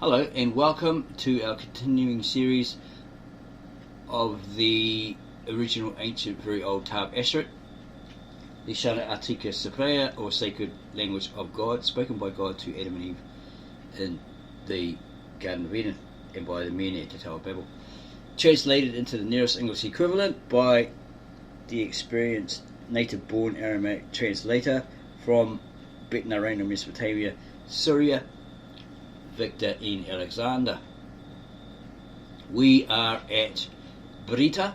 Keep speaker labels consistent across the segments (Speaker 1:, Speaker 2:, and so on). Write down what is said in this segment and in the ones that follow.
Speaker 1: Hello and welcome to our continuing series of the original ancient very old Ktav Ashurit, Lshana Ateeqa or sacred language of God, spoken by God to Adam and Eve in the Garden of Eden and by the men at the Tower of Babel. Translated into the nearest English equivalent by the experienced native-born Aramaic translator from Breetah, Mesopotamia, Syria, Nimrud Alexander. We are at Breetah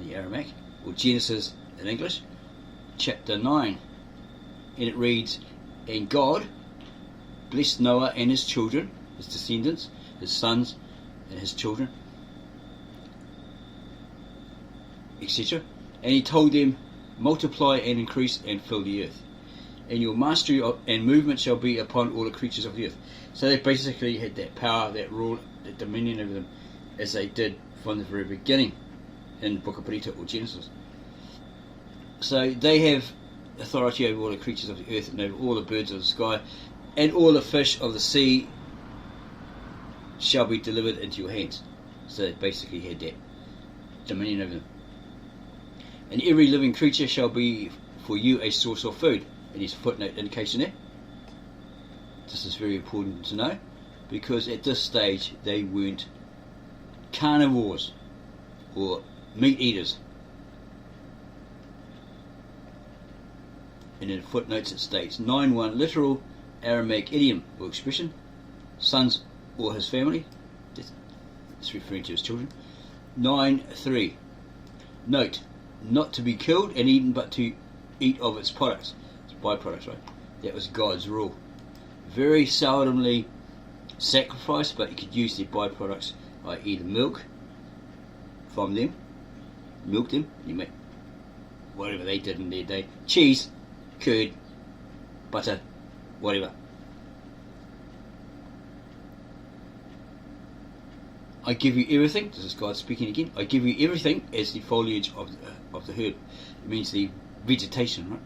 Speaker 1: in the Aramaic, or Genesis in English, chapter 9, and it reads, "And God blessed Noah and his children, his descendants, his sons and his children, etc. And he told them, multiply and increase and fill the earth, and your mastery and movement shall be upon all the creatures of the earth." So they basically had that power, that rule, that dominion over them, as they did from the very beginning in the book of Breetah or Genesis. So they have authority over all the creatures of the earth and over all the birds of the sky, and all the fish of the sea shall be delivered into your hands. So they basically had that dominion over them. And every living creature shall be for you a source of food. And there's a footnote indication there. This is very important to know, because at this stage they weren't carnivores or meat eaters. And in the footnotes it states 9.1 literal Aramaic idiom or expression, sons or his family, that's referring to his children. 9.3 note, not to be killed and eaten, but to eat of its products, its byproducts, right? That was God's rule. Very seldomly sacrificed, but you could use their byproducts, i.e. the milk from them, milk them, you make whatever they did in their day, cheese, curd, butter, whatever. I give you everything, this is God speaking again, I give you everything as the foliage of the herb. It means the vegetation, right?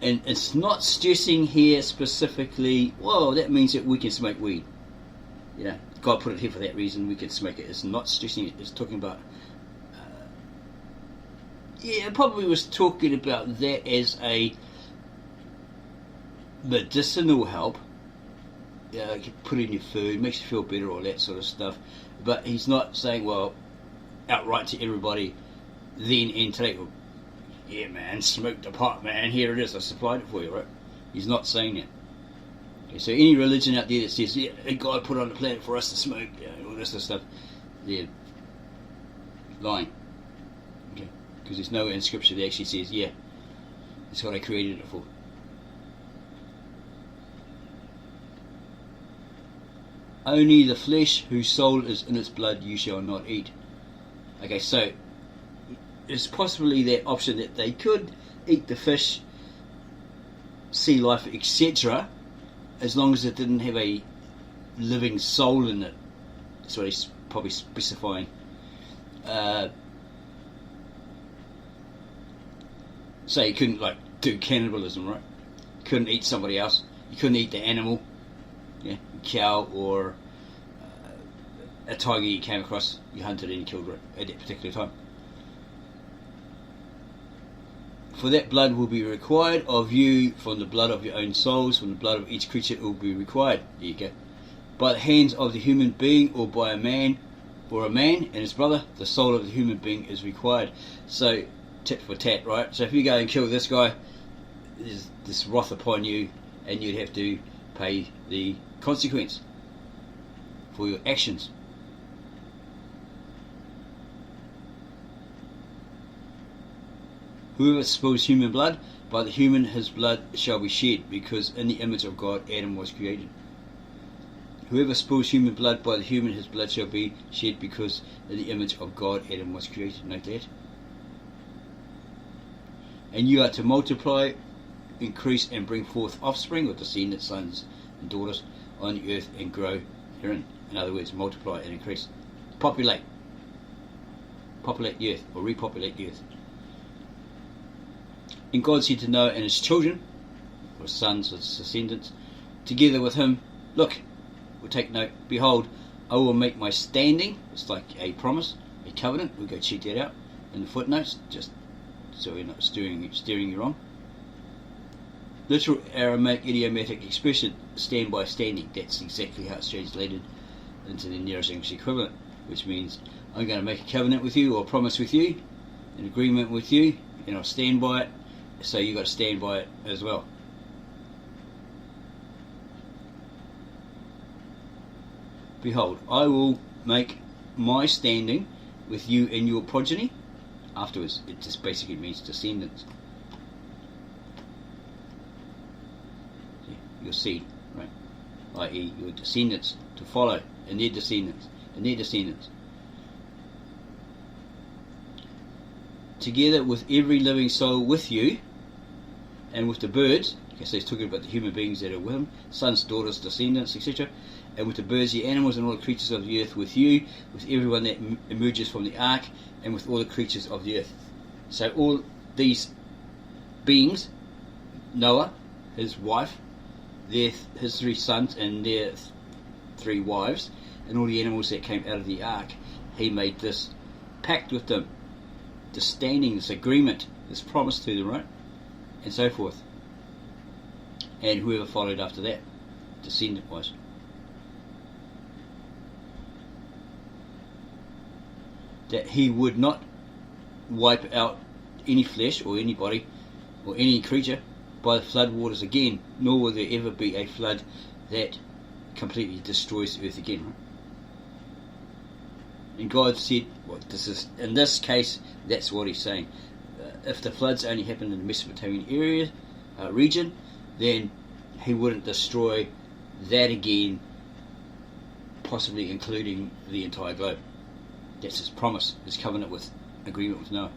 Speaker 1: And it's not stressing here specifically, well, that means that we can smoke weed. You know, God put it here for that reason, we can smoke it. It's not stressing it, it's talking about, it probably was talking about that as a medicinal help. You can put in your food, makes you feel better, all that sort of stuff. But he's not saying, well, outright to everybody, then and today, well, yeah man, smoke the pot man, here it is, I supplied it for you, right? He's not saying that. Okay, so any religion out there that says, yeah, God put it on the planet for us to smoke, all this sort of stuff, they're lying. Okay, because there's nowhere in scripture that actually says, yeah, that's what I created it for. Only the flesh whose soul is in its blood you shall not eat. Okay, so there's possibly that option that they could eat the fish, sea life, etc., as long as it didn't have a living soul in it. That's what he's probably specifying. So you couldn't do cannibalism, right? You couldn't eat somebody else. You couldn't eat the animal, yeah, cow or a tiger you came across, you hunted and killed it at that particular time. For that blood will be required of you, from the blood of your own souls, from the blood of each creature it will be required. There you go. By the hands of the human being, or by a man and his brother, the soul of the human being is required. So, tit for tat, right? So if you go and kill this guy, there's this wrath upon you, and you'd have to pay the consequence for your actions. Whoever spills human blood, by the human his blood shall be shed, because in the image of God Adam was created. Whoever spills human blood, by the human his blood shall be shed, because in the image of God Adam was created. Note that. And you are to multiply, increase and bring forth offspring, or descendants, sons and daughters, on the earth, and grow therein. In other words, multiply and increase. Populate the earth, or repopulate the earth. And God said to Noah and his children, or sons or descendants, together with him. Look, we'll take note. Behold, I will make my standing. It's like a promise, a covenant. We'll go check that out in the footnotes, just so we're not steering you wrong. Literal Aramaic idiomatic expression, stand by standing. That's exactly how it's translated into the nearest English equivalent, which means I'm going to make a covenant with you, or a promise with you, an agreement with you, and I'll stand by it. So you've got to stand by it as well. Behold, I will make my standing with you and your progeny. Afterwards, it just basically means descendants. Your seed, right? I.e. your descendants to follow, and their descendants, and their descendants. Together with every living soul with you, and with the birds, because he's talking about the human beings that are with him, sons, daughters, descendants, etc., and with the birds, the animals, and all the creatures of the earth with you, with everyone that emerges from the ark, and with all the creatures of the earth. So all these beings, Noah, his wife, his 3 sons and their 3 wives, and all the animals that came out of the ark, he made this pact with them, this standing, this agreement, this promise to them, right? And so forth. And whoever followed after that, descendant wise. That he would not wipe out any flesh or anybody or any creature by the flood waters again, nor will there ever be a flood that completely destroys the earth again. Right? And God said, well, this is, in this case, that's what he's saying. If the floods only happened in the Mesopotamian region, then he wouldn't destroy that again, possibly including the entire globe. That's his promise, his covenant with agreement with Noah.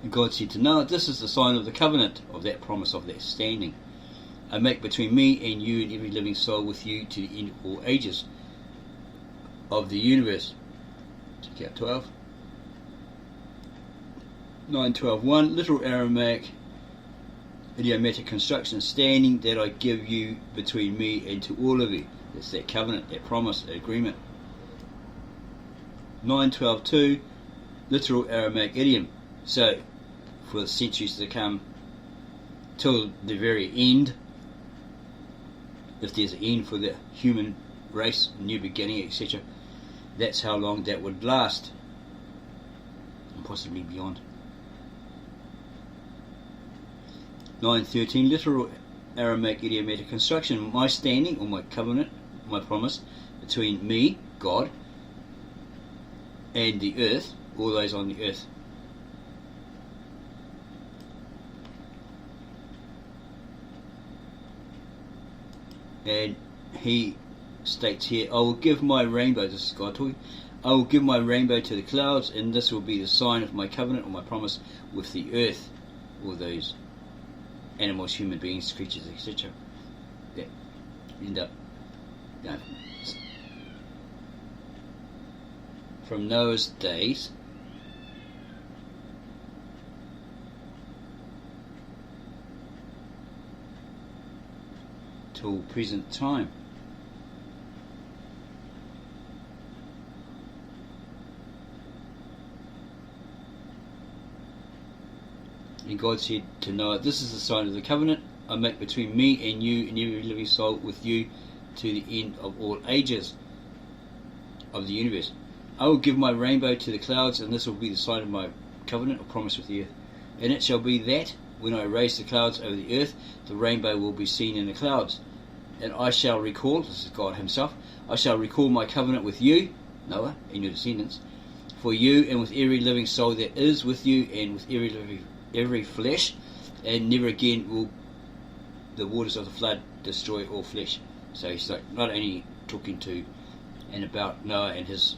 Speaker 1: And God said to Noah, this is the sign of the covenant, of that promise, of that standing. I make between me and you and every living soul with you to the end of all ages of the universe. Check out 12. 9:12:1, literal Aramaic idiomatic construction, standing that I give you between me and to all of you. That's that covenant, that promise, that agreement. 9:12:2, literal Aramaic idiom. So, for the centuries to come, till the very end, if there's an end for the human race, new beginning, etc., that's how long that would last, and possibly beyond. 9:13, literal Aramaic idiomatic construction, my standing, or my covenant, my promise, between me, God, and the earth, all those on the earth. And he states here, I will give my rainbow, this is God talking, I will give my rainbow to the clouds, and this will be the sign of my covenant, or my promise, with the earth, all those animals, human beings, creatures, etc. that end up, from Noah's days till present time. And God said to Noah, this is the sign of the covenant I make between me and you and every living soul with you to the end of all ages of the universe. I will give my rainbow to the clouds, and this will be the sign of my covenant or promise with the earth. And it shall be that, when I raise the clouds over the earth, the rainbow will be seen in the clouds. And I shall recall, this is God himself, I shall recall my covenant with you, Noah, and your descendants, for you and with every living soul that is with you, and with every flesh, and never again will the waters of the flood destroy all flesh. So he's like not only talking to and about Noah and his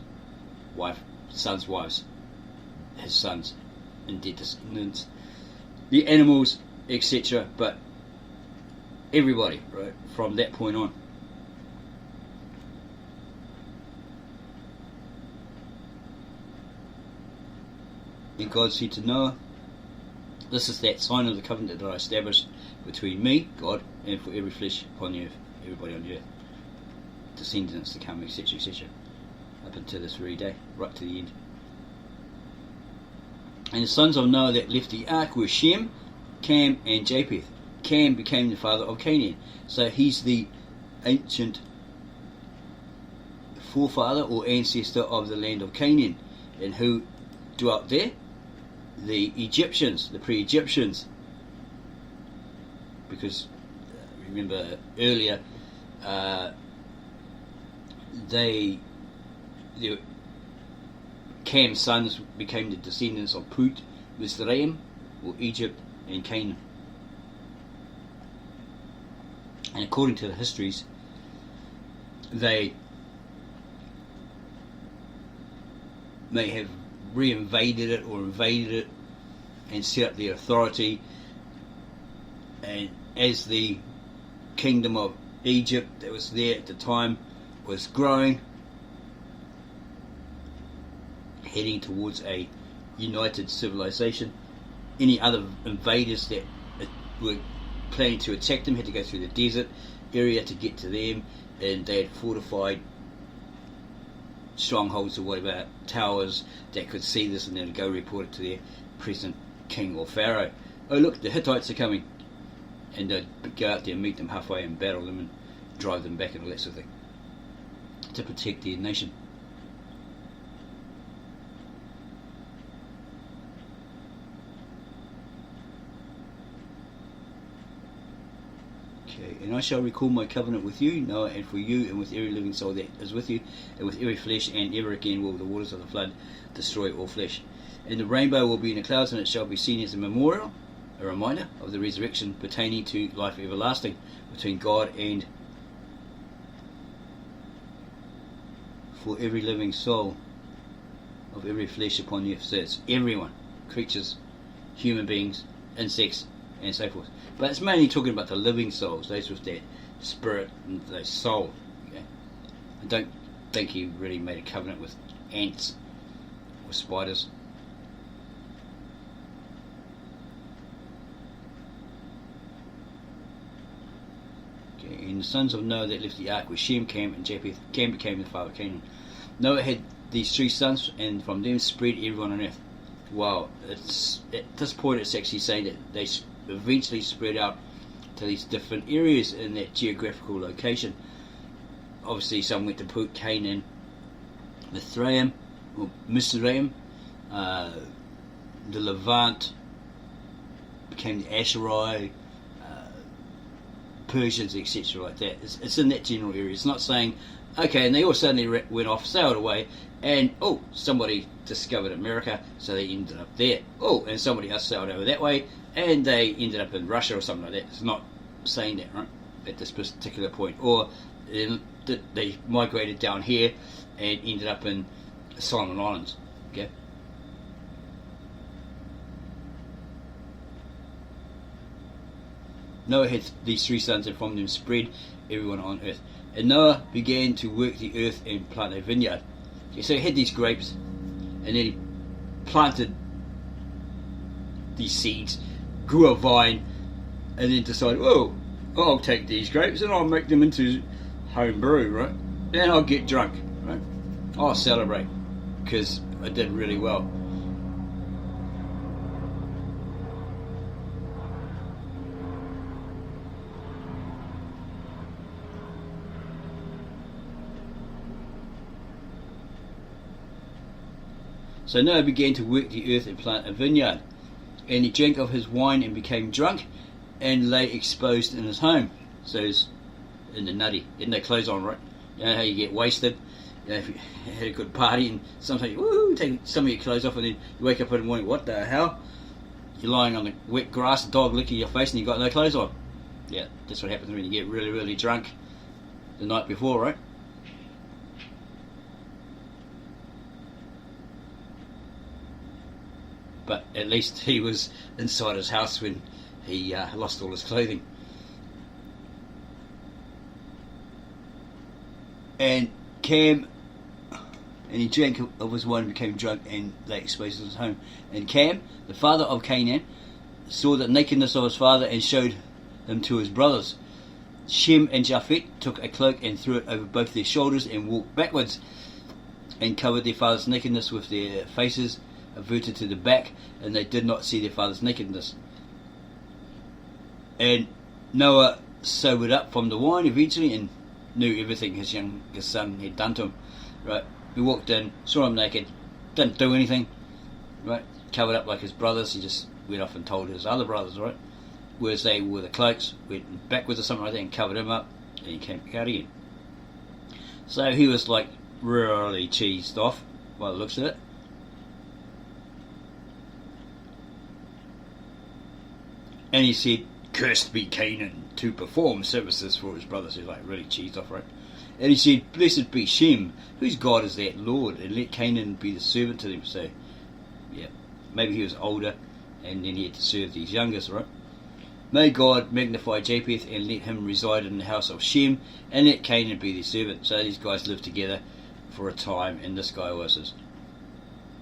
Speaker 1: wife, sons' wives, his sons and their descendants, the animals, etc., but everybody, right, from that point on. And God said to Noah, This is that sign of the covenant that I established between me, God, and for every flesh upon the earth, everybody on the earth, descendants to come, etc., etc., up until this very day, right to the end. And the sons of Noah that left the ark were Shem, Kham, and Japheth. Kham became the father of Canaan. So he's the ancient forefather or ancestor of the land of Canaan. And who dwelt there? The Egyptians, the pre-Egyptians. Because remember earlier, the Kham's sons became the descendants of Put, Mizraim, or Egypt, and Canaan. And according to the histories, they may have re-invaded it or invaded it and set up their authority, and as the kingdom of Egypt that was there at the time was growing, heading towards a united civilization, any other invaders that were planning to attack them had to go through the desert area to get to them, and they had fortified strongholds or whatever, towers that could see this, and then go report it to their present king or pharaoh. Oh look, the Hittites are coming, and they'd go out there and meet them halfway and battle them and drive them back and all that sort of thing to protect their nation. And I shall recall my covenant with you, Noah, and for you, and with every living soul that is with you, and with every flesh, and ever again will the waters of the flood destroy all flesh. And the rainbow will be in the clouds, and it shall be seen as a memorial, a reminder of the resurrection pertaining to life everlasting between God and for every living soul of every flesh upon the earth. So it's everyone, creatures, human beings, insects, and so forth. But it's mainly talking about the living souls, those with that spirit and their soul. Okay? I don't think he really made a covenant with ants or spiders. Okay, and the sons of Noah that left the ark were Shem, Kham, and Japheth. Kham became the father of Canaan. Noah had these three sons, and from them spread everyone on earth. Wow, it's at this point it's actually saying that they eventually spread out to these different areas in that geographical location. Obviously some went to Put, Canaan, Mizraim, the Levant became the Ashurit, Persians, etc. like that. It's in that general area. It's not saying, okay, and they all suddenly went off, sailed away, and oh, somebody discovered America, so they ended up there. Oh, and somebody else sailed over that way, and they ended up in Russia or something like that. It's not saying that, right, at this particular point. Or they migrated down here and ended up in Solomon Islands. Okay. Noah had these three sons, and from them spread everyone on earth. And Noah began to work the earth and plant a vineyard. Okay, so he had these grapes, and then he planted these seeds, grew a vine, and then decided, oh, I'll take these grapes and I'll make them into home brew, right? And I'll get drunk, right? I'll celebrate because I did really well. So Noah began to work the earth and plant a vineyard. And he drank of his wine and became drunk, and lay exposed in his home. So he's in the nutty, getting no clothes on, right? You know how you get wasted? You know, if you had a good party and sometimes you take some of your clothes off, and then you wake up in the morning, what the hell? You're lying on the wet grass, a dog licking your face, and you've got no clothes on. Yeah, that's what happens when you get really, really drunk the night before, right? But at least he was inside his house when he lost all his clothing. And Kham, and he drank of his wine and became drunk, and lay exposed in his home. And Kham, the father of Canaan, saw the nakedness of his father and showed him to his brothers. Shem and Japheth took a cloak and threw it over both their shoulders and walked backwards and covered their father's nakedness with their faces averted to the back, and they did not see their father's nakedness. And Noah sobered up from the wine eventually and knew everything his youngest son had done to him. Right? He walked in, saw him naked, didn't do anything, right? Covered up like his brothers. He just went off and told his other brothers, right? Whereas they wore the cloaks, went backwards or something like that and covered him up, and he came back out again. So he was like really cheesed off by the looks of it. And he said, "Cursed be Canaan," to perform services for his brothers. He's like really cheesed off, right? And he said, "Blessed be Shem, whose God is that Lord, and let Canaan be the servant to them." So, yeah, maybe he was older, and then he had to serve these youngest, right? May God magnify Japheth, and let him reside in the house of Shem, and let Canaan be their servant. So these guys lived together for a time, and this guy was his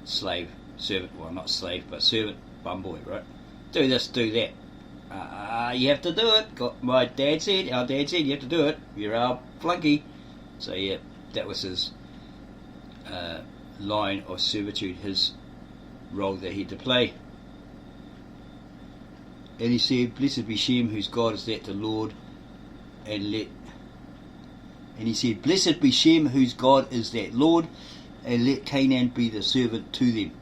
Speaker 1: slave, servant, well, not slave, but servant, bum boy, right? Do this, do that. You have to do it. Our dad said you have to do it. You're our flunky. So yeah, that was his line of servitude, his role that he had to play. And he said, "Blessed be Shem, whose God is that the Lord, and he said, "Blessed be Shem, whose God is that Lord, and let Canaan be the servant to them."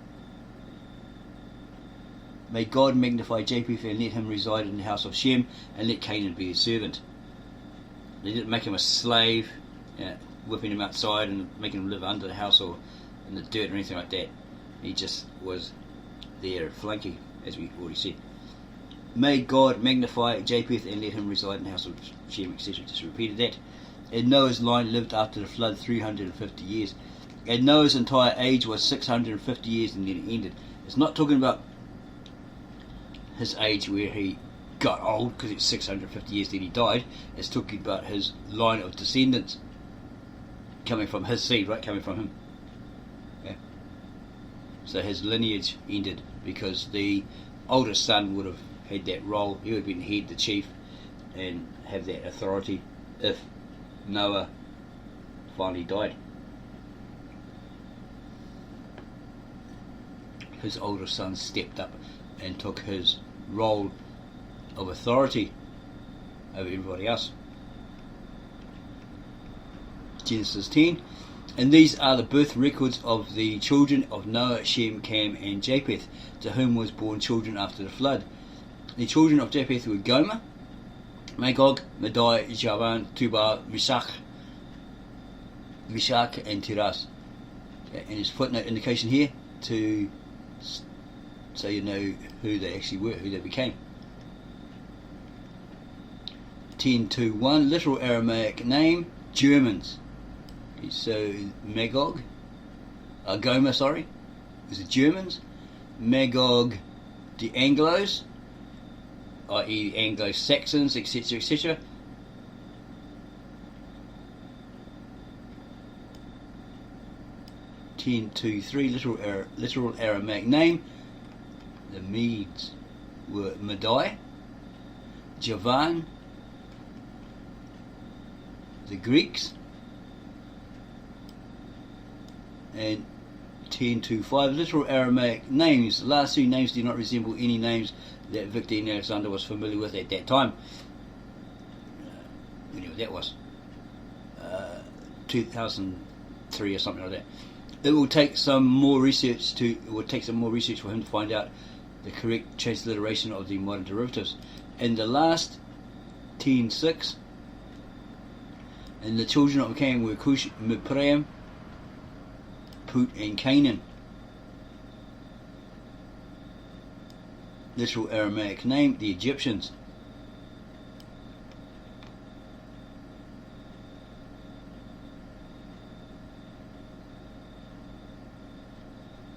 Speaker 1: May God magnify Japheth, and let him reside in the house of Shem, and let Canaan be his servant. They didn't make him a slave, whipping him outside and making him live under the house or in the dirt or anything like that. He just was there, flunky, as we already said. May God magnify Japheth, and let him reside in the house of Shem, etc. Just repeated that. And Noah's line lived after the flood 350 years. And Noah's entire age was 650 years, and then it ended. It's not talking about his age where he got old, because it's 650 years then he died. It's talking about his line of descendants coming from his seed, right? Coming from him. Okay? So his lineage ended because the oldest son would have had that role. He would have been head, the chief, and have that authority if Noah finally died. His older son stepped up and took his role of authority over everybody else. Genesis 10. And these are the birth records of the children of Noah, Shem, Kham, and Japheth, to whom was born children after the flood. The children of Japheth were Gomer, Magog, Madai, Javan, Tubal, Meshach, and Tiras. Okay, and his footnote indication here to so you know who they actually were, who they became. 10.2.1, literal Aramaic name, Germans. So Magog, Gomer, sorry, is the Germans. Magog, the Anglos, i.e. Anglo-Saxons, etc., etc. Literal Aramaic name. The Medes were Madai, Javan, the Greeks, and 10.2.5, literal Aramaic names. The last two names do not resemble any names that Victor and Alexander was familiar with at that time. Whenever that was, 2003 or something like that. It will take some more research for him to find out the correct transliteration of the modern derivatives. And the last 10.6, and the children of Kham were Cush, Mizraim, Put, and Canaan. Literal Aramaic name, the Egyptians.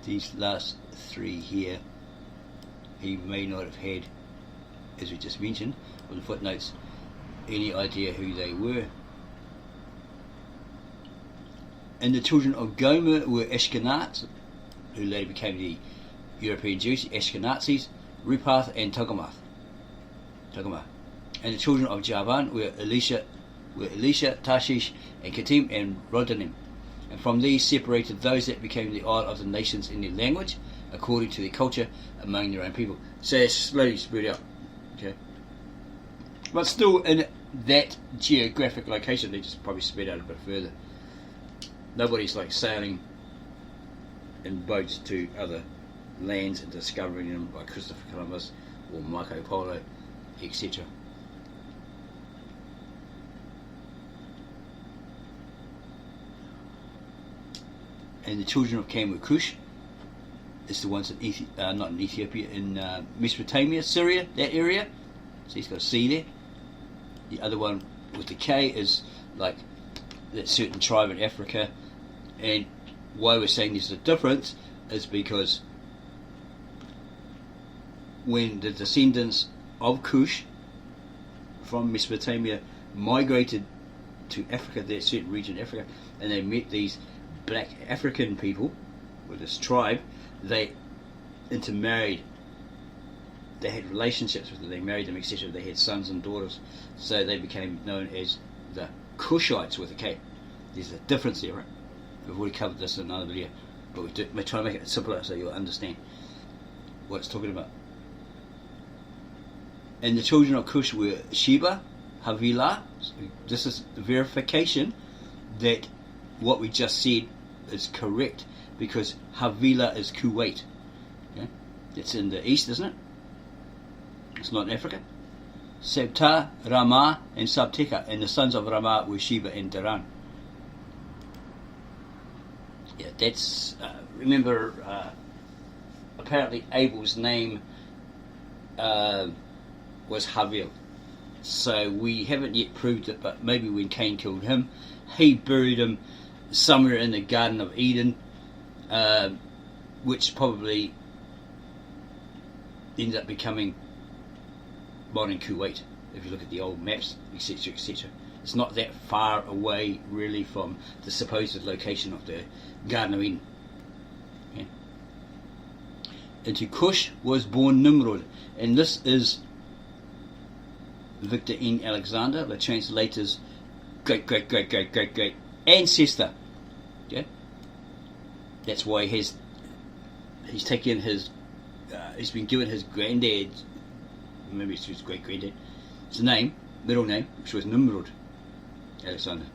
Speaker 1: These last three here, he may not have had, as we just mentioned, on the footnotes, any idea who they were. And the children of Gomer were Ashkenaz, who later became the European Jews, Ashkenazis, Rephath, and Togarmah. And the children of Javan were Elisha, Tarshish, and Kittim, and Rodanim. And from these separated those that became the isle of the nations in their language, according to their culture, among their own people. So it's slowly spread out. Okay. But still in that geographic location, they just probably spread out a bit further. Nobody's like sailing in boats to other lands and discovering them like Christopher Columbus or Marco Polo, etc. And the children of Kham were Cush. It's the ones in not in Ethiopia, in Mesopotamia, Syria, that area. So he's got a C there. The other one with the K is like that certain tribe in Africa. And why we're saying there's a difference is because when the descendants of Cush from Mesopotamia migrated to Africa, that certain region of Africa, and they met these black African people with this tribe, they intermarried. They had relationships with them, they married them, etc. They had sons and daughters, so they became known as the Cushites with a K. There's a difference there, right? We've already covered this in another video, but we're trying to make it simpler so you'll understand what it's talking about. And the children of Cush were Sheba, Havilah. So this is the verification that what we just said is correct, because Havilah is Kuwait. Okay? It's in the east, isn't it? It's not in Africa. Sebta, Ramah, and Sabteka, and the sons of Ramah were Sheba and Deran. Yeah, that's remember. Apparently, Abel's name was Havel. So we haven't yet proved it, but maybe when Cain killed him, he buried him somewhere in the Garden of Eden, which probably ended up becoming modern Kuwait, if you look at the old maps, etc., etc. It's not that far away, really, from the supposed location of the Garden of Eden. Okay. Into Cush was born Nimrud, and this is Victor N. Alexander, the translator's great ancestor. Okay? That's why he's taken his, he's been given his granddad's, maybe it's his great granddad, his name, middle name, which was Nimrud Alexander.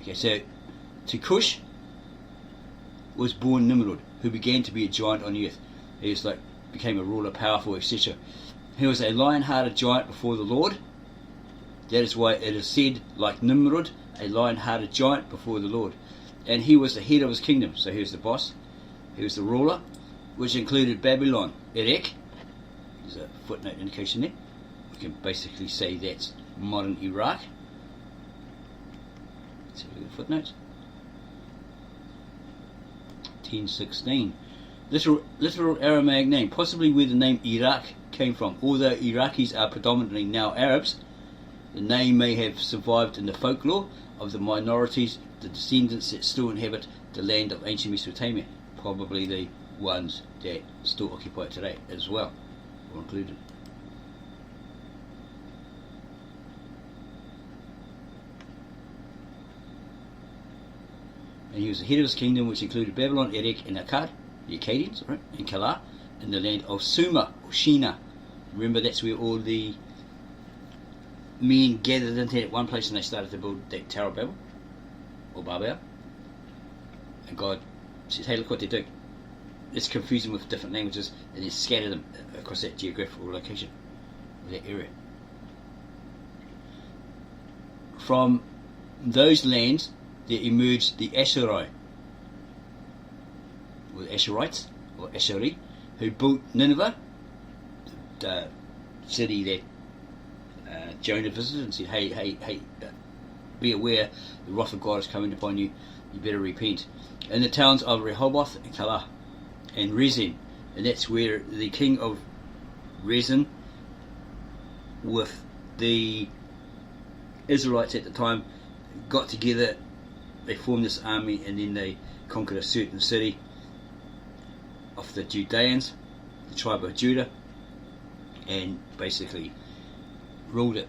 Speaker 1: Okay, so to Cush was born Nimrud, who began to be a giant on the earth. He was like, became a ruler, powerful, etc. He was a lion-hearted giant before the Lord. That is why it is said, like Nimrud, a lion-hearted giant before the Lord. And he was the head of his kingdom, so he was the boss, he was the ruler, which included Babylon, Erech. There's a footnote indication there. We can basically say that's modern Iraq. Let's have a look at the footnotes. 1016. Literal Aramaic name, possibly where the name Iraq came from. Although Iraqis are predominantly now Arabs, the name may have survived in the folklore of the minorities, the descendants that still inhabit the land of ancient Mesopotamia, probably the ones that still occupy it today as well, or included. And he was the head of his kingdom, which included Babylon, Erech, and Akkad, the Akkadians, right, and Kala, in the land of Sumer, or Sheena. Remember, that's where all the men gathered into one place and they started to build that Tower of Babel, or Babel. And God says, hey, look what they're doing. Let's confuse them with different languages and then scatter them across that geographical location, that area. From those lands, there emerged the Ashurai, or the Ashurites, or Ashuri, who built Nineveh, the city that Jonah visited and said, hey, be aware, the wrath of God is coming upon you, you better repent. And the towns of Rehoboth and Calah and Rezin, and that's where the king of Rezin with the Israelites at the time got together. They formed this army and then they conquered a certain city of the Judeans, the tribe of Judah, and basically ruled it